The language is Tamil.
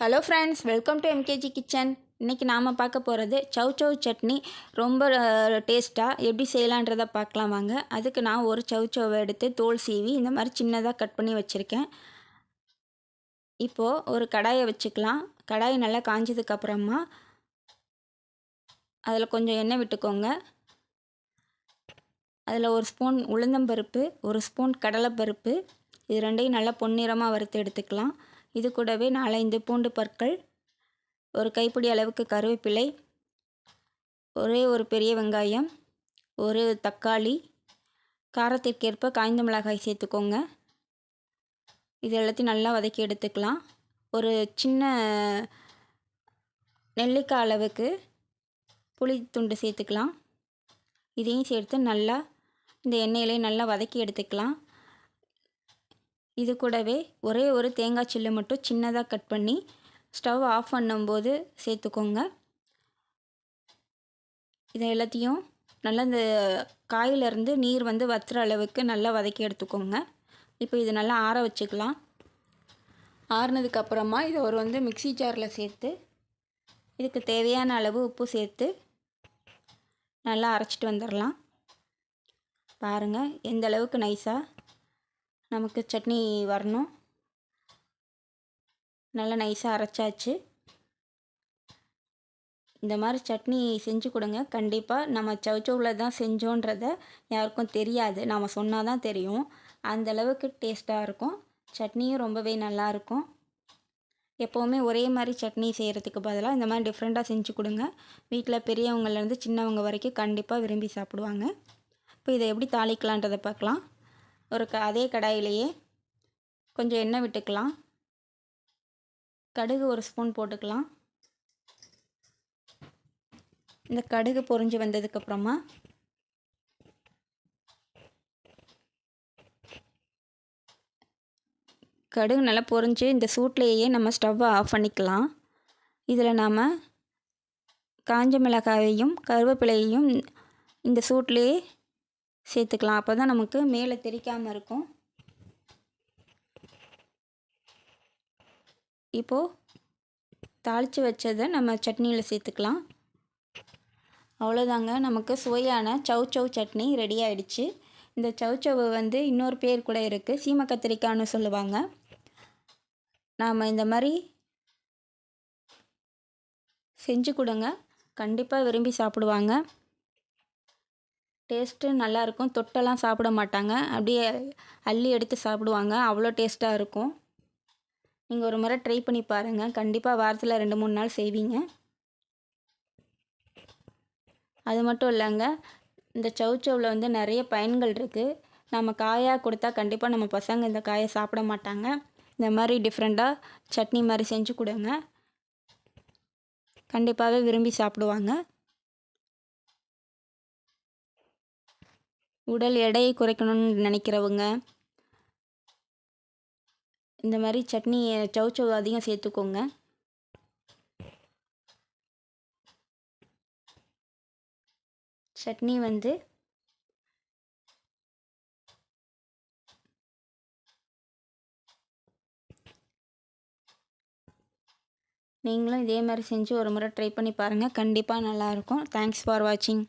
Hello friends, welcome to MKG kitchen. இன்றைக்கி நாம் பார்க்க போகிறது சவ் சட்னி. ரொம்ப டேஸ்ட்டாக எப்படி செய்யலான்றதை பார்க்கலாம் வாங்க. அதுக்கு நான் ஒரு சவ்வை எடுத்து தோல் சீவி இந்த மாதிரி சின்னதாக கட் பண்ணி வச்சுருக்கேன். இப்போது ஒரு கடாயை வச்சுக்கலாம். கடாய் நல்லா காஞ்சதுக்கப்புறமா அதில் கொஞ்சம் எண்ணெய் விட்டுக்கோங்க. அதில் ஒரு ஸ்பூன் உளுந்தம்பருப்பு, ஒரு ஸ்பூன் கடலைப்பருப்பு, இது ரெண்டையும் நல்லா பொன்னிறமாக வறுத்து எடுத்துக்கலாம். இது கூடவே 4-5 பூண்டு பற்கள், ஒரு கைப்பிடி அளவுக்கு கருவேப்பிலை, ஒரே ஒரு பெரிய வெங்காயம், ஒரு தக்காளி, காரத்திற்கேற்ப காய்ந்த மிளகாய் சேர்த்துக்கோங்க. இது எல்லாத்தையும் நல்லா வதக்கி எடுத்துக்கலாம். ஒரு சின்ன நெல்லிக்காய் அளவுக்கு புளி துண்டு சேர்த்துக்கலாம். இதையும் சேர்த்து நல்லா இந்த எண்ணெயிலே நல்லா வதக்கி எடுத்துக்கலாம். இது கூடவே ஒரே ஒரு தேங்காய் சில்லு மட்டும் சின்னதாக கட் பண்ணி ஸ்டவ் ஆஃப் பண்ணும்போது சேர்த்துக்கோங்க. இதை எல்லாத்தையும் நல்லா இந்த காயிலிருந்து நீர் வற்றுற அளவுக்கு நல்லா வதக்கி எடுத்துக்கோங்க. இப்போ இது நல்லா ஆற வச்சுக்கலாம். ஆறுனதுக்கப்புறமா இதை ஒரு மிக்ஸி ஜாரில் சேர்த்து இதுக்கு தேவையான அளவு உப்பு சேர்த்து நல்லா அரைச்சிட்டு வந்துடலாம். பாருங்கள் எந்த அளவுக்கு நைஸாக நமக்கு சட்னி வரணும். நல்லா நைஸாக அரைச்சாச்சு. இந்த மாதிரி சட்னி செஞ்சு கொடுங்க. கண்டிப்பாக நம்ம சவ்வில் தான் செஞ்சோன்றதை யாருக்கும் தெரியாது, நாம் சொன்னால் தான் தெரியும். அந்தளவுக்கு டேஸ்ட்டாக இருக்கும். சட்னியும் ரொம்பவே நல்லாயிருக்கும். எப்போவுமே ஒரே மாதிரி சட்னி செய்கிறதுக்கு பதிலாக இந்த மாதிரி டிஃப்ரெண்ட்டாக செஞ்சு கொடுங்க. வீட்டில் பெரியவங்கலேருந்து சின்னவங்க வரைக்கும் கண்டிப்பாக விரும்பி சாப்பிடுவாங்க. இப்போ இதை எப்படி தாளிக்கலான்றதை பார்க்கலாம். அதே கடாயிலேயே கொஞ்சம் எண்ணெய் விட்டுக்கலாம். கடுகு ஒரு ஸ்பூன் போட்டுக்கலாம். இந்த கடுகு பொரிஞ்சு வந்ததுக்கப்புறமா கடுகு நல்லா பொரிஞ்சு இந்த சூட்லேயே நம்ம ஸ்டவ்வை ஆஃப் பண்ணிக்கலாம். இதில் நாம் காஞ்ச மிளகாயையும் கருவேப்பிலையையும் இந்த சூட்லேயே சேர்த்துக்கலாம். அப்போ தான் நமக்கு மேலே தெரிக்காமல் இருக்கும். இப்போது தாளித்து வச்சதை நம்ம சட்னியில் சேர்த்துக்கலாம். அவ்வளோதாங்க, நமக்கு சுவையான சவ் சட்னி ரெடி ஆகிடுச்சு. இந்த சவ் இன்னொரு பேர் கூட இருக்குது, சீம கத்திரிக்காய்னு சொல்லுவாங்க. நாம் இந்த மாதிரி செஞ்சு கொடுங்க, கண்டிப்பாக விரும்பி சாப்பிடுவாங்க. டேஸ்ட்டு நல்லாயிருக்கும். தொட்டெல்லாம் சாப்பிட மாட்டாங்க, அப்படியே அள்ளி எடுத்து சாப்பிடுவாங்க. அவ்வளோ டேஸ்ட்டாக இருக்கும். நீங்கள் ஒரு முறை ட்ரை பண்ணி பாருங்கள். கண்டிப்பாக வாரத்தில் 2-3 நாள் செய்வீங்க. அது மட்டும் இல்லைங்க, இந்த சவ்வில் நிறைய பயன்கள் இருக்குது. நம்ம காயாக கொடுத்தா கண்டிப்பாக நம்ம பசங்க இந்த காயை சாப்பிட மாட்டாங்க. இந்த மாதிரி டிஃப்ரெண்ட்டாக சட்னி மாதிரி செஞ்சு கொடுங்க, கண்டிப்பாகவே விரும்பி சாப்பிடுவாங்க. உடல் எடையை குறைக்கணும்னு நினைக்கிறவங்க இந்த மாதிரி சட்னி சவ் அதிகம் சேர்த்துக்கோங்க. சட்னி நீங்களும் இதே மாதிரி செஞ்சு ஒரு முறை ட்ரை பண்ணி பாருங்கள். கண்டிப்பாக நல்லாயிருக்கும். தேங்க்ஸ் ஃபார் வாட்சிங்.